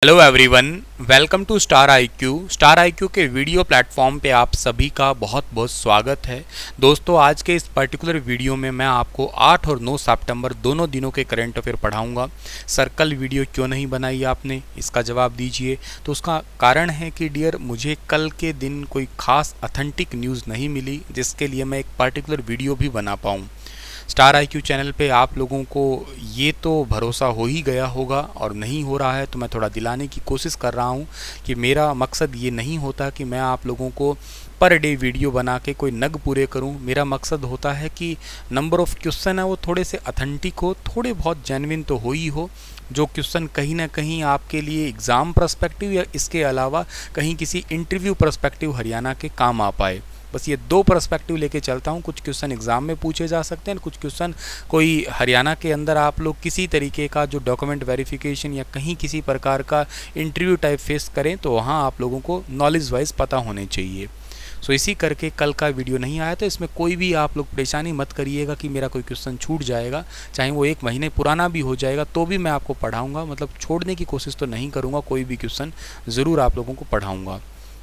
Hello everyone, welcome to Star IQ. Star IQ के video platform पे आप सभी का बहुत बहुत स्वागत है। दोस्तों, आज के इस पर्टिकुलर वीडियो में मैं आपको 8 और 9 सितंबर दोनों दिनों के करंट अफेयर पढ़ाऊंगा। सर, कल वीडियो क्यों नहीं बनाई आपने, इसका जवाब दीजिए। तो उसका कारण है कि डियर, मुझे कल के दिन कोई खास ऑथेंटिक न्यूज़ नहीं मिली जिसके लिए मैं एक पर्टिकुलर वीडियो भी बना पाऊँ। स्टार आईक्यू चैनल पे आप लोगों को ये तो भरोसा हो ही गया होगा, और नहीं हो रहा है तो मैं थोड़ा दिलाने की कोशिश कर रहा हूँ कि मेरा मकसद ये नहीं होता कि मैं आप लोगों को पर डे वीडियो बना के कोई नग पूरे करूं। मेरा मकसद होता है कि नंबर ऑफ़ क्वेश्चन है वो थोड़े से ऑथेंटिक हो, थोड़े बहुत जेन्युइन तो हो ही हो। जो क्वेश्चन कहीं ना कहीं आपके लिए एग्ज़ाम पर्सपेक्टिव या इसके अलावा कहीं किसी इंटरव्यू पर्सपेक्टिव हरियाणा के काम आ पाए। बस ये दो पर्सपेक्टिव लेके चलता हूँ। कुछ क्वेश्चन एग्ज़ाम में पूछे जा सकते हैं, कुछ क्वेश्चन कोई हरियाणा के अंदर आप लोग किसी तरीके का जो डॉक्यूमेंट वेरिफिकेशन या कहीं किसी प्रकार का इंटरव्यू टाइप फेस करें तो वहाँ आप लोगों को नॉलेज वाइज पता होने चाहिए। सो इसी करके कल का वीडियो नहीं आया, तो इसमें कोई भी आप लोग परेशानी मत करिएगा कि मेरा कोई क्वेश्चन छूट जाएगा। चाहे वो 1 महीने पुराना भी हो जाएगा तो भी मैं आपको पढ़ाऊँगा। मतलब छोड़ने की कोशिश तो नहीं करूँगा, कोई भी क्वेश्चन ज़रूर आप लोगों को पढ़ाऊँगा।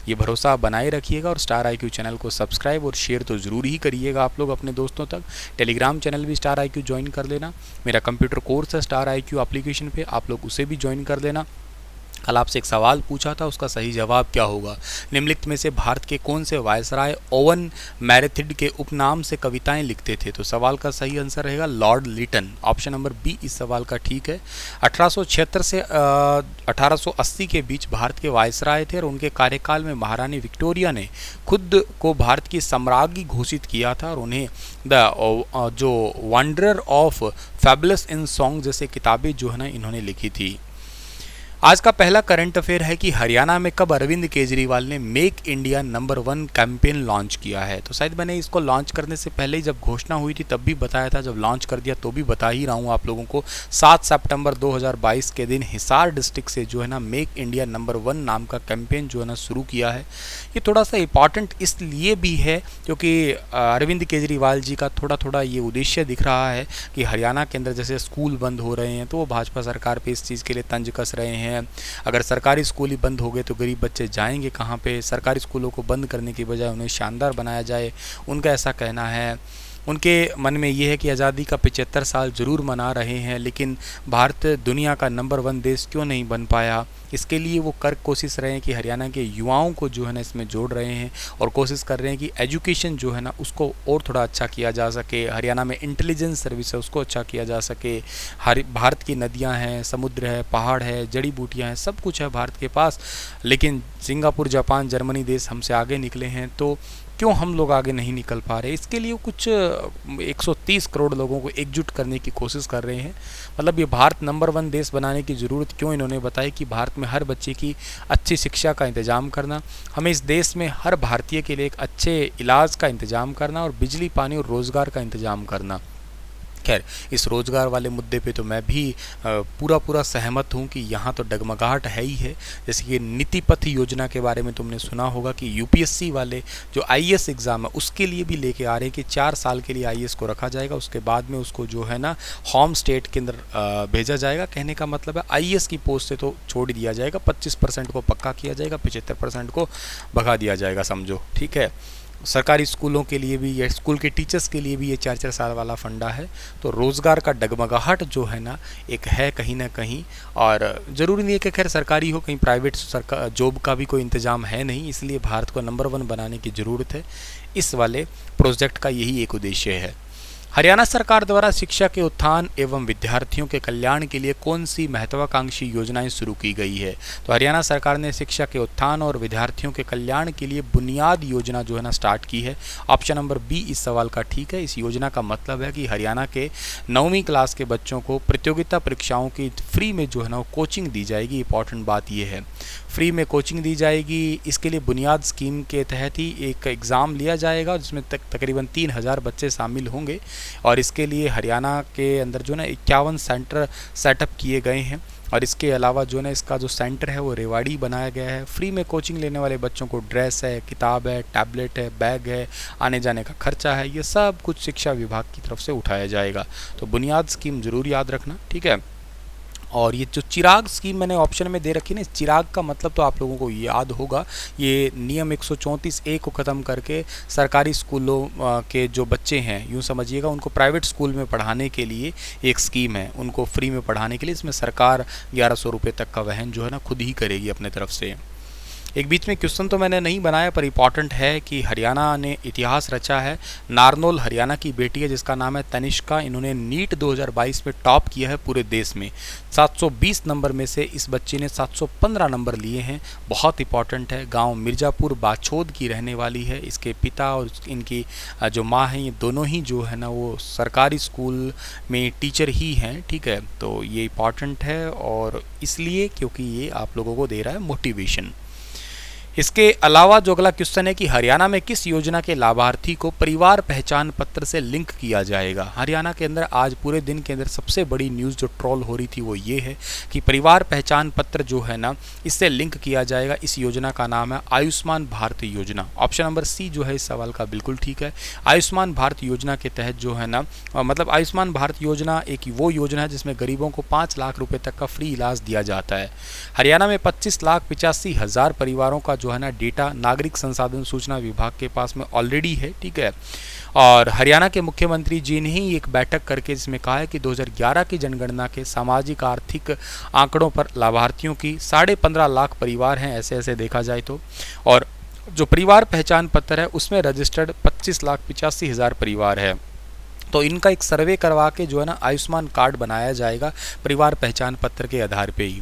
ये भरोसा आप बनाए रखिएगा, और स्टार आईक्यू चैनल को सब्सक्राइब और शेयर तो ज़रूर ही करिएगा आप लोग अपने दोस्तों तक। टेलीग्राम चैनल भी स्टार आईक्यू ज्वाइन कर लेना। मेरा कंप्यूटर कोर्स है स्टार आईक्यू एप्लीकेशन पे, आप लोग उसे भी ज्वाइन कर लेना। कल आपसे एक सवाल पूछा था, उसका सही जवाब क्या होगा। निम्नलिखित में से भारत के कौन से वायसराय ओवन मैरेथिड के उपनाम से कविताएं लिखते थे। तो सवाल का सही आंसर रहेगा Lord Lytton. Option number B इस सवाल का ठीक है। 1876 से 1880 के बीच भारत के वायसराय थे, और उनके कार्यकाल में महारानी विक्टोरिया ने खुद को भारत की सम्राज्ञी घोषित किया था, और उन्हें जो wanderer of fabulous in song जैसे किताबें जो है ना इन्होंने लिखी थी। आज का पहला करंट अफेयर है कि हरियाणा में कब अरविंद केजरीवाल ने make India number 1 campaign launch किया है। तो शायद मैंने इसको लॉन्च करने से पहले ही जब घोषणा हुई थी तब भी बताया था, जब लॉन्च कर दिया तो भी बता ही रहा हूँ आप लोगों को। 7 सितंबर 2022 के दिन हिसार डिस्ट्रिक्ट से जो है ना मेक इंडिया नंबर 1 नाम का कैंपेन जो है ना शुरू किया है। ये थोड़ा सा इंपॉर्टेंट इसलिए भी है क्योंकि अरविंद केजरीवाल जी का थोड़ा थोड़ा ये उद्देश्य दिख रहा है कि हरियाणा के अंदर जैसे स्कूल बंद हो रहे हैं तो वो भाजपा सरकार पे इस चीज़ के लिए तंज कस रहे हैं। अगर सरकारी स्कूल ही बंद हो गए तो गरीब बच्चे जाएंगे कहाँ पे। सरकारी स्कूलों को बंद करने की बजाय उन्हें शानदार बनाया जाए, उनका ऐसा कहना है। उनके मन में ये है कि आज़ादी का 75 साल ज़रूर मना रहे हैं, लेकिन भारत दुनिया का नंबर 1 देश क्यों नहीं बन पाया। इसके लिए वो कर कोशिश रहे हैं कि हरियाणा के युवाओं को जो है ना इसमें जोड़ रहे हैं, और कोशिश कर रहे हैं कि एजुकेशन जो है ना उसको और थोड़ा अच्छा किया जा सके। हरियाणा में इंटेलिजेंस सर्विस है उसको अच्छा किया जा सके। भारत की नदियाँ हैं, समुद्र है, पहाड़ है, जड़ी बूटियाँ हैं, सब कुछ है भारत के पास। लेकिन सिंगापुर, जापान, जर्मनी देश हमसे आगे निकले हैं, तो क्यों हम लोग आगे नहीं निकल पा रहे। इसके लिए कुछ 130 करोड़ लोगों को एकजुट करने की कोशिश कर रहे हैं। मतलब ये भारत नंबर 1 देश बनाने की ज़रूरत क्यों इन्होंने बताई कि भारत में हर बच्चे की अच्छी शिक्षा का इंतज़ाम करना, हमें इस देश में हर भारतीय के लिए एक अच्छे इलाज का इंतज़ाम करना, और बिजली, पानी और रोज़गार का इंतज़ाम करना। खैर, इस रोज़गार वाले मुद्दे पे तो मैं भी पूरा सहमत हूँ कि यहाँ तो डगमगाहट है ही है। जैसे कि नीति पथ योजना के बारे में तुमने सुना होगा कि यूपीएससी वाले जो आईएएस एग्ज़ाम है उसके लिए भी लेके आ रहे हैं कि 4 साल के लिए आईएएस को रखा जाएगा, उसके बाद में उसको जो है ना होम स्टेट के अंदर भेजा जाएगा। कहने का मतलब है आईएएस की पोस्ट से तो छोड़ दिया जाएगा, 25% को पक्का किया जाएगा, 75% को भगा दिया जाएगा, समझो। ठीक है, सरकारी स्कूलों के लिए भी या स्कूल के टीचर्स के लिए भी ये 4-4 साल वाला फंडा है। तो रोज़गार का डगमगाहट जो है ना एक है कहीं ना कहीं, और ज़रूरी नहीं है कि खैर सरकारी हो, कहीं प्राइवेट सरकार जॉब का भी कोई इंतज़ाम है नहीं, इसलिए भारत को नंबर 1 बनाने की ज़रूरत है। इस वाले प्रोजेक्ट का यही एक उद्देश्य है। हरियाणा सरकार द्वारा शिक्षा के उत्थान एवं विद्यार्थियों के कल्याण के लिए कौन सी महत्वाकांक्षी योजनाएं शुरू की गई है। तो हरियाणा सरकार ने शिक्षा के उत्थान और विद्यार्थियों के कल्याण के लिए बुनियाद योजना जो है ना स्टार्ट की है। ऑप्शन नंबर बी इस सवाल का ठीक है। इस योजना का मतलब है कि हरियाणा के 9वीं क्लास के बच्चों को प्रतियोगिता परीक्षाओं की फ्री में जो है ना वो कोचिंग दी जाएगी। इंपॉर्टेंट बात यह है, फ्री में कोचिंग दी जाएगी। इसके लिए बुनियाद स्कीम के तहत ही एक एग्ज़ाम लिया जाएगा जिसमें तकरीबन 3000 बच्चे शामिल होंगे, और इसके लिए हरियाणा के अंदर जो ना 51 सेंटर सेटअप किए गए हैं। और इसके अलावा जो ना इसका जो सेंटर है वो रेवाड़ी बनाया गया है। फ्री में कोचिंग लेने वाले बच्चों को ड्रेस है, किताब है, टैबलेट है, बैग है, आने जाने का खर्चा है, ये सब कुछ शिक्षा विभाग की तरफ से उठाया जाएगा। तो बुनियाद स्कीम ज़रूर याद रखना, ठीक है। और ये जो चिराग स्कीम मैंने ऑप्शन में दे रखी ना, इस चिराग का मतलब तो आप लोगों को याद होगा, ये नियम 134A को ख़त्म करके सरकारी स्कूलों के जो बच्चे हैं, यूँ समझिएगा, उनको प्राइवेट स्कूल में पढ़ाने के लिए एक स्कीम है, उनको फ्री में पढ़ाने के लिए। इसमें सरकार 1100 रुपये तक का वहन जो है ना खुद ही करेगी अपने तरफ से। एक बीच में क्वेश्चन तो मैंने नहीं बनाया पर इम्पॉर्टेंट है कि हरियाणा ने इतिहास रचा है। नारनौल हरियाणा की बेटी है जिसका नाम है तनिष्का। इन्होंने नीट 2022 में टॉप किया है पूरे देश में। 720 नंबर में से इस बच्ची ने 715 नंबर लिए हैं। बहुत इंपॉर्टेंट है। गांव मिर्ज़ापुर बाछोद की रहने वाली है। इसके पिता और इनकी जो माँ हैं, ये दोनों ही जो है ना वो सरकारी स्कूल में टीचर ही हैं। ठीक है, तो ये इंपॉर्टेंट है और इसलिए क्योंकि ये आप लोगों को दे रहा है मोटिवेशन। इसके अलावा जो अगला क्वेश्चन है कि हरियाणा में किस योजना के लाभार्थी को परिवार पहचान पत्र से लिंक किया जाएगा। हरियाणा के अंदर आज पूरे दिन के अंदर सबसे बड़ी न्यूज़ जो ट्रोल हो रही थी वो ये है कि परिवार पहचान पत्र जो है ना इससे लिंक किया जाएगा। इस योजना का नाम है आयुष्मान भारत योजना। ऑप्शन नंबर सी जो है इस सवाल का बिल्कुल ठीक है। आयुष्मान भारत योजना के तहत जो है ना मतलब आयुष्मान भारत योजना एक वो योजना है जिसमें गरीबों को 5 लाख रुपये तक का फ्री इलाज दिया जाता है। हरियाणा में 25,85,000 परिवारों का जो है ना डेटा नागरिक संसाधन सूचना विभाग के पास में ऑलरेडी है। ठीक है, और हरियाणा के मुख्यमंत्री जी ने ही एक बैठक करके जिसमें कहा है कि 2011 की जनगणना के सामाजिक आर्थिक आंकड़ों पर लाभार्थियों की 15.5 लाख परिवार हैं ऐसे देखा जाए तो, और जो परिवार पहचान पत्र है उसमें रजिस्टर्ड 25,85,000 परिवार है। तो इनका एक सर्वे करवा के जो है ना आयुष्मान कार्ड बनाया जाएगा परिवार पहचान पत्र के आधार पे ही।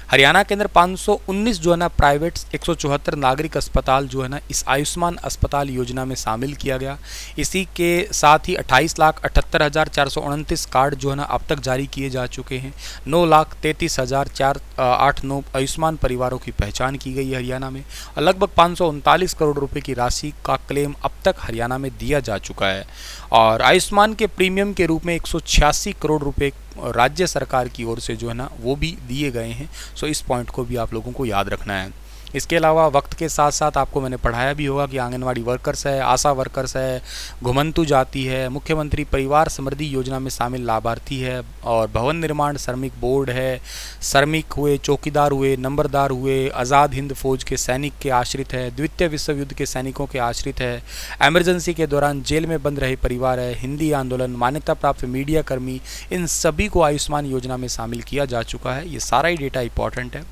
हरियाणा के अंदर 519 जो है ना प्राइवेट 174 नागरिक अस्पताल जो है ना इस आयुष्मान अस्पताल योजना में शामिल किया गया। इसी के साथ ही 28,78,429 कार्ड जो है ना अब तक जारी किए जा चुके हैं। 9,33,489 आयुष्मान परिवारों की पहचान की गई है हरियाणा में, और लगभग 539 करोड़ रुपए की राशि का क्लेम अब तक हरियाणा में दिया जा चुका है। और आयुष्मान के प्रीमियम के रूप में 186 करोड़ रुपए राज्य सरकार की ओर से जो है ना वो भी दिए गए हैं। सो इस पॉइंट को भी आप लोगों को याद रखना है। इसके अलावा वक्त के साथ साथ आपको मैंने पढ़ाया भी होगा कि आंगनवाड़ी वर्कर्स है, आशा वर्कर्स है, घुमंतु जाति है, मुख्यमंत्री परिवार समृद्धि योजना में शामिल लाभार्थी है, और भवन निर्माण श्रमिक बोर्ड है, श्रमिक हुए, चौकीदार हुए, नंबरदार हुए, आज़ाद हिंद फौज के सैनिक के आश्रित है, द्वितीय विश्व युद्ध के सैनिकों के आश्रित है, एमरजेंसी के दौरान जेल में बंद रहे परिवार है, हिंदी आंदोलन, मान्यता प्राप्त मीडिया कर्मी, इन सभी को आयुष्मान योजना में शामिल किया जा चुका है। ये सारा ही डेटा इंपॉर्टेंट है।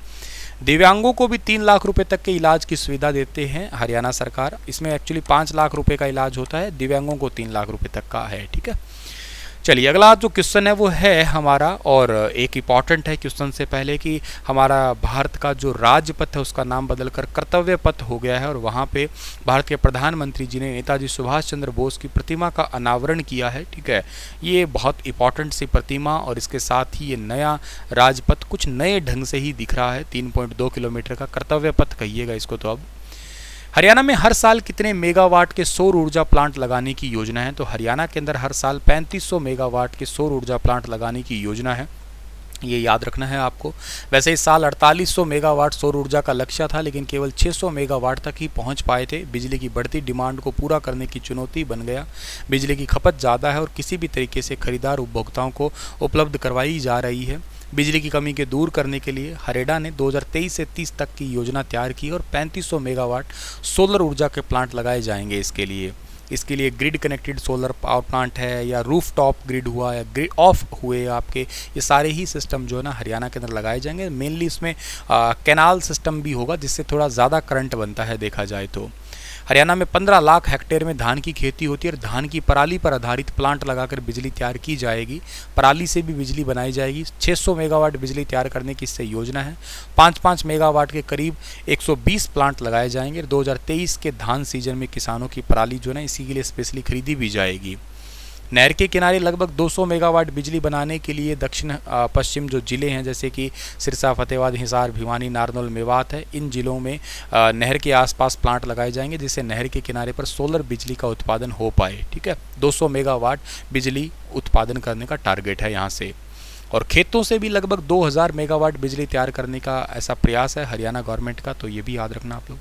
दिव्यांगों को भी 3 लाख रुपए तक के इलाज की सुविधा देते हैं हरियाणा सरकार। इसमें एक्चुअली 5 लाख रुपए का इलाज होता है, दिव्यांगों को 3 लाख रुपए तक का है। ठीक है, चलिए अगला जो क्वेश्चन है वो है हमारा, और एक इम्पॉर्टेंट है क्वेश्चन से पहले कि हमारा भारत का जो राजपथ है उसका नाम बदलकर कर्तव्य पथ हो गया है, और वहाँ पे भारत के प्रधानमंत्री जी ने नेताजी सुभाष चंद्र बोस की प्रतिमा का अनावरण किया है। ठीक है, ये बहुत इंपॉर्टेंट सी प्रतिमा, और इसके साथ ही ये नया राजपथ कुछ नए ढंग से ही दिख रहा है। 3.2 किलोमीटर का कर्तव्य पथ कहिएगा इसको। तो अब हरियाणा में हर साल कितने मेगावाट के सौर ऊर्जा प्लांट लगाने की योजना है। तो हरियाणा के अंदर हर साल 3500 मेगावाट के सौर ऊर्जा प्लांट लगाने की योजना है, ये याद रखना है आपको। वैसे इस साल 4800 मेगावाट सौर ऊर्जा का लक्ष्य था, लेकिन केवल 600 मेगावाट तक ही पहुंच पाए थे। बिजली की बढ़ती डिमांड को पूरा करने की चुनौती बन गया। बिजली की खपत ज़्यादा है और किसी भी तरीके से खरीदार उपभोक्ताओं को उपलब्ध करवाई जा रही है। बिजली की कमी के दूर करने के लिए हरेडा ने 2023 से 30 तक की योजना तैयार की और 3500 मेगावाट सोलर ऊर्जा के प्लांट लगाए जाएंगे इसके लिए grid connected solar power plant है, या रूफ टॉप ग्रिड हुआ, या ग्रिड ऑफ हुए आपके, ये सारे ही सिस्टम जो है ना हरियाणा के अंदर लगाए जाएंगे। मेनली इसमें कैनाल सिस्टम भी होगा जिससे थोड़ा ज़्यादा करंट बनता है देखा जाए तो। हरियाणा में 15 लाख हेक्टेयर में धान की खेती होती है, और धान की पराली पर आधारित प्लांट लगाकर बिजली तैयार की जाएगी। पराली से भी बिजली बनाई जाएगी। 600 मेगावाट बिजली तैयार करने की इससे योजना है। 5-5 मेगावाट के करीब 120 प्लांट लगाए जाएंगे। 2023 के धान सीजन में किसानों की पराली जो है ना इसी के लिए स्पेशली खरीदी भी जाएगी। नहर के किनारे लगभग 200 मेगावाट बिजली बनाने के लिए दक्षिण पश्चिम जो ज़िले हैं जैसे कि सिरसा, फतेहाबाद, हिसार, भिवानी, नारनौल, मेवात है, इन ज़िलों में नहर के आसपास प्लांट लगाए जाएंगे जिससे नहर के किनारे पर सोलर बिजली का उत्पादन हो पाए। ठीक है, 200 मेगावाट बिजली उत्पादन करने का टारगेट है यहाँ से। और खेतों से भी लगभग 2000 मेगावाट बिजली तैयार करने का ऐसा प्रयास है हरियाणा गवर्नमेंट का, तो ये भी याद रखना आप लोग।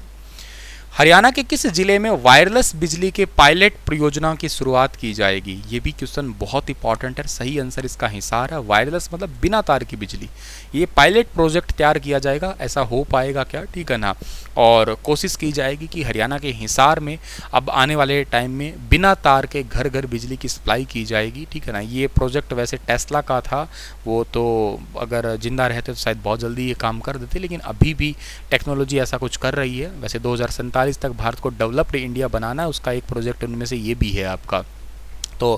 हरियाणा के किस जिले में वायरलेस बिजली के पायलट परियोजना की शुरुआत की जाएगी? ये भी क्वेश्चन बहुत इंपॉर्टेंट है। सही आंसर इसका हिसार है। वायरलेस मतलब बिना तार की बिजली। ये पायलट प्रोजेक्ट तैयार किया जाएगा। ऐसा हो पाएगा क्या? ठीक है ना। और कोशिश की जाएगी कि हरियाणा के हिसार में अब आने वाले टाइम में बिना तार के घर घर बिजली की सप्लाई की जाएगी। ठीक है ना। ये प्रोजेक्ट वैसे टेस्ला का था, वो तो अगर जिंदा रहते तो शायद बहुत जल्दी ये काम कर देते, लेकिन अभी भी टेक्नोलॉजी ऐसा कुछ कर रही है। वैसे 2047 तक भारत को डेवलप्ड इंडिया बनाना है, उसका एक प्रोजेक्ट उनमें से ये भी है आपका। तो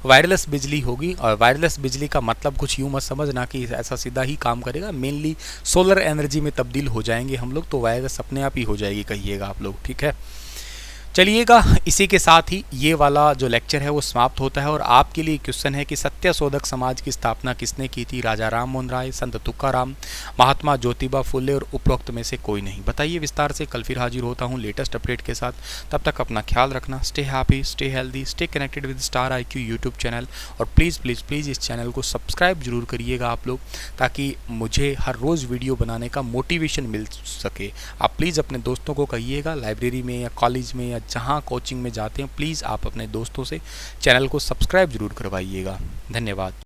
वायरलेस बिजली होगी, और वायरलेस बिजली का मतलब कुछ यूँ मत समझना कि ऐसा सीधा ही काम करेगा। मेनली सोलर एनर्जी में तब्दील हो जाएंगे हम लोग, तो वायरलेस अपने आप ही हो जाएगी कहिएगा आप लोग। ठीक है, चलिएगा, इसी के साथ ही ये वाला जो लेक्चर है वो समाप्त होता है। और आपके लिए क्वेश्चन है कि सत्यशोधक समाज की स्थापना किसने की थी? राजा राम मोहन राय, संत तुकाराम, महात्मा ज्योतिबा फुले और उपरोक्त में से कोई नहीं? बताइए विस्तार से। कल फिर हाजिर होता हूँ लेटेस्ट अपडेट के साथ। तब तक अपना ख्याल रखना। Stay happy, stay healthy, stay connected with star IQ YouTube channel. और प्लीज़ प्लीज़ प्लीज़ इस चैनल को सब्सक्राइब जरूर करिएगा आप लोग, ताकि मुझे हर रोज़ वीडियो बनाने का मोटिवेशन मिल सके। आप प्लीज़ अपने दोस्तों को कहिएगा, लाइब्रेरी में या कॉलेज में या जहाँ कोचिंग में जाते हैं, प्लीज़ आप अपने दोस्तों से चैनल को सब्सक्राइब जरूर करवाइएगा। धन्यवाद।